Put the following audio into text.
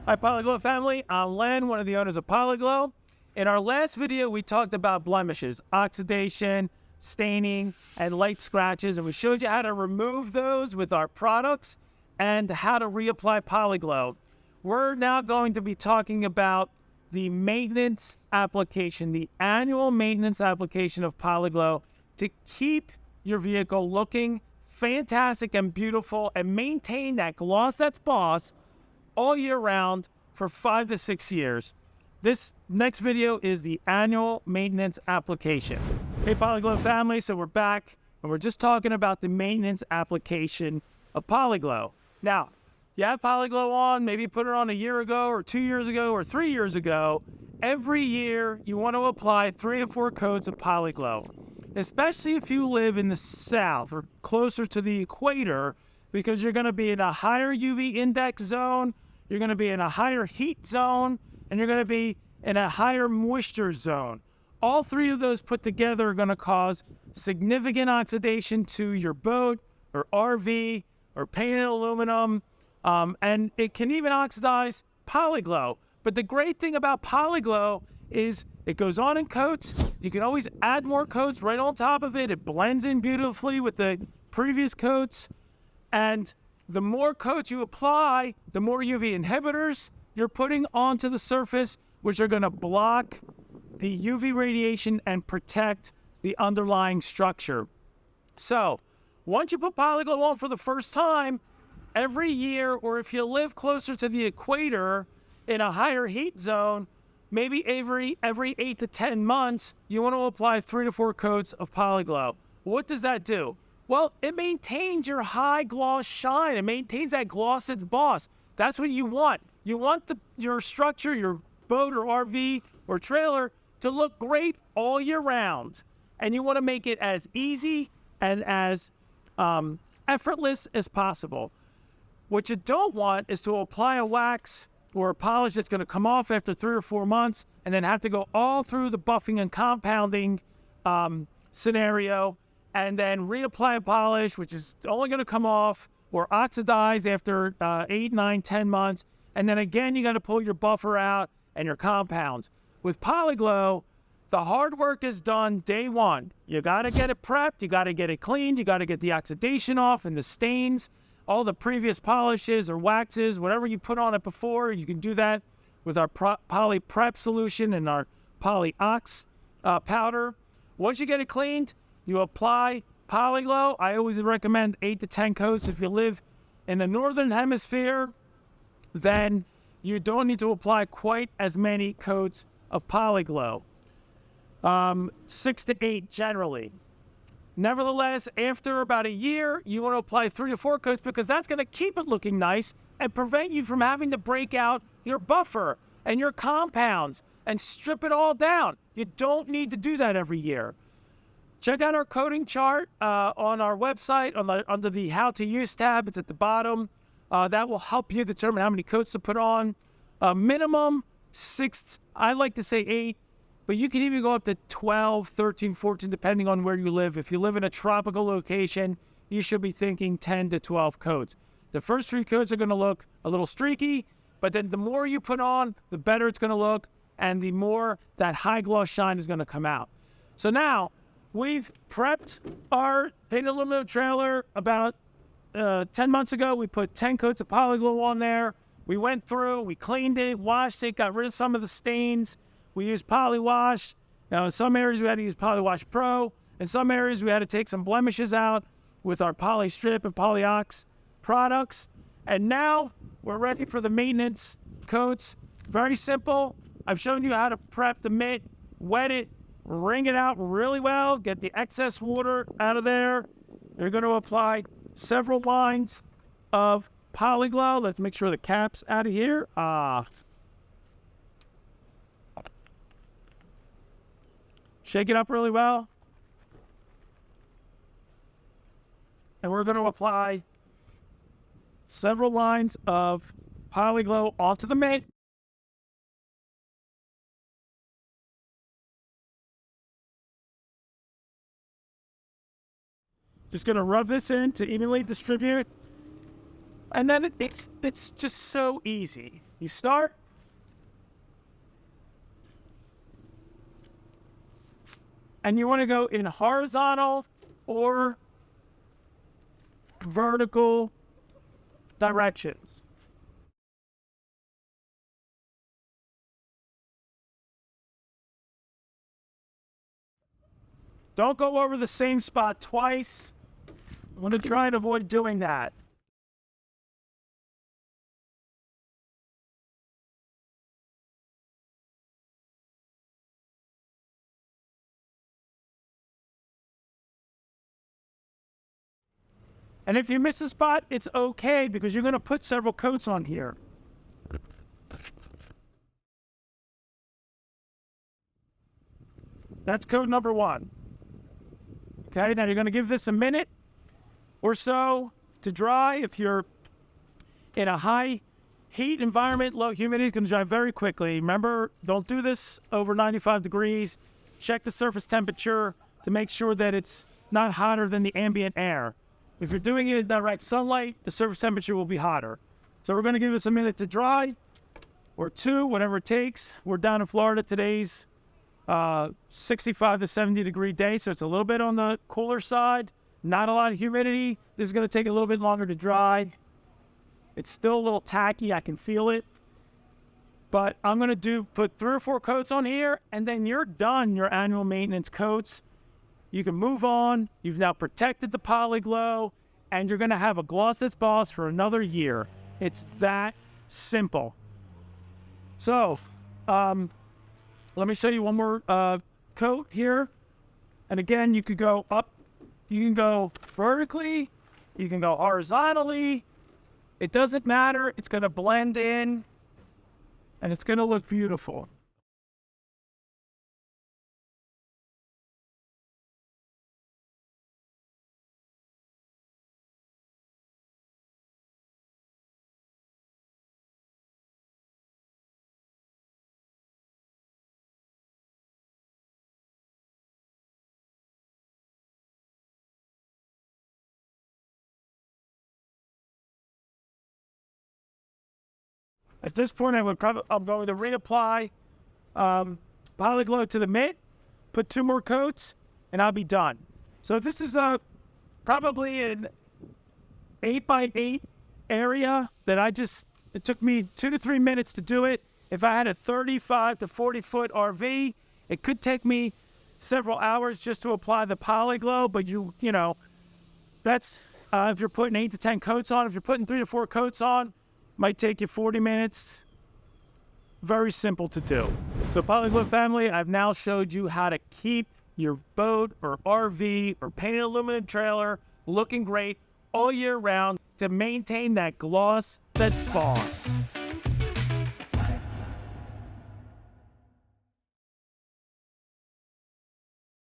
Hi, Poli Glow family. I'm Len, one of the owners of Poli Glow. In our last video, we talked about blemishes, oxidation, staining, and light scratches, and we showed you how to remove those with our products and how to reapply Poli Glow. We're now going to be talking about the maintenance application, the annual maintenance application of Poli Glow to keep your vehicle looking fantastic and beautiful and maintain that gloss that's boss all year round for 5 to 6 years. This next video is the annual maintenance application. Hey, Poli Glow family, so we're back and we're just talking about the maintenance application of Poli Glow. Now, you have Poli Glow on, maybe you put it on a year ago or 2 years ago or 3 years ago. Every year you want to apply 3 to 4 coats of Poli Glow, especially if you live in the south or closer to the equator, because you're going to be in a higher UV index zone, you're going to be in a higher heat zone, and you're going to be in a higher moisture zone. All 3 of those put together are going to cause significant oxidation to your boat or RV or painted aluminum, and it can even oxidize Poli Glow. But the great thing about Poli Glow is it goes on in coats. You can always add more coats right on top of it. It blends in beautifully with the previous coats. And the more coats you apply, the more UV inhibitors you're putting onto the surface, which are going to block the UV radiation and protect the underlying structure. So once you put Poli Glow on for the first time, every year, or if you live closer to the equator in a higher heat zone, maybe every 8 to 10 months, you want to apply 3 to 4 coats of Poli Glow. What does that do? Well, it maintains your high gloss shine. It maintains that gloss that's boss. That's what you want. You want your structure, your boat or RV or trailer to look great all year round. And you want to make it as easy and as effortless as possible. What you don't want is to apply a wax or a polish that's going to come off after 3 or 4 months and then have to go all through the buffing and compounding scenario, and then reapply a polish, which is only going to come off or oxidize after 8, 9, 10 months. And then again, you got to pull your buffer out and your compounds. With Poli Glow, the hard work is done day one. You got to get it prepped. You got to get it cleaned. You got to get the oxidation off and the stains, all the previous polishes or waxes, whatever you put on it before. You can do that with our Poly Prep solution and our Poly Ox powder. Once you get it cleaned, you apply Poli Glow. I always recommend 8 to 10 coats. If you live in the northern hemisphere, then you don't need to apply quite as many coats of Poli Glow. 6 to 8 generally. Nevertheless, after about a year, you want to apply 3 to 4 coats because that's going to keep it looking nice and prevent you from having to break out your buffer and your compounds and strip it all down. You don't need to do that every year. Check out our coating chart on our website under the How to Use tab. It's at the bottom. That will help you determine how many coats to put on. Minimum 6, I like to say 8, but you can even go up to 12, 13, 14, depending on where you live. If you live in a tropical location, you should be thinking 10 to 12 coats. The first 3 coats are going to look a little streaky, but then the more you put on, the better it's going to look, and the more that high gloss shine is going to come out. So now, we've prepped our painted aluminum trailer about 10 months ago. We put 10 coats of Poli Glow on there. We went through, we cleaned it, washed it, got rid of some of the stains. We used Poly Wash. Now, in some areas, we had to use Poly Wash Pro. In some areas, we had to take some blemishes out with our Poly Strip and Poly Ox products. And now, we're ready for the maintenance coats. Very simple. I've shown you how to prep the mitt, wet it, wring it out really well, get the excess water out of there. You're going to apply several lines of Poli Glow. Let's make sure the cap's out of here. Shake it up really well. And we're going to apply several lines of Poli Glow onto the mitt. Just going to rub this in to evenly distribute And then it's just so easy. You start, and you want to go in horizontal or vertical directions. Don't go over the same spot twice. I want to try and avoid doing that. And if you miss a spot, it's okay because you're going to put several coats on here. That's coat number one. Okay, now you're going to give this a minute or so to dry. If you're in a high heat environment, low humidity, it's going to dry very quickly. Remember, don't do this over 95 degrees. Check the surface temperature to make sure that it's not hotter than the ambient air. If you're doing it in direct sunlight, the surface temperature will be hotter. So we're going to give this a minute to dry, or two, whatever it takes. We're down in Florida. Today's 65 to 70 degree day, so it's a little bit on the cooler side. Not a lot of humidity. This is going to take a little bit longer to dry. It's still a little tacky. I can feel it. But I'm going to put 3 or 4 coats on here, and then you're done your annual maintenance coats. You can move on. You've now protected the Poli Glow, and you're going to have a gloss that's boss for another year. It's that simple. So, let me show you one more coat here. And again, you could go up, you can go vertically, you can go horizontally. It doesn't matter. It's going to blend in, and it's going to look beautiful. At this point, I'm going to reapply Poli Glow to the mitt, put 2 more coats, and I'll be done. So this is probably an 8x8 area that it took me 2 to 3 minutes to do it. If I had a 35 to 40 foot RV, it could take me several hours just to apply the Poli Glow, but you know, that's if you're putting 8 to 10 coats on. If you're putting 3 to 4 coats on, might take you 40 minutes. Very simple to do. So Poli Glow family, I've now showed you how to keep your boat or RV or painted aluminum trailer looking great all year round to maintain that gloss that's boss.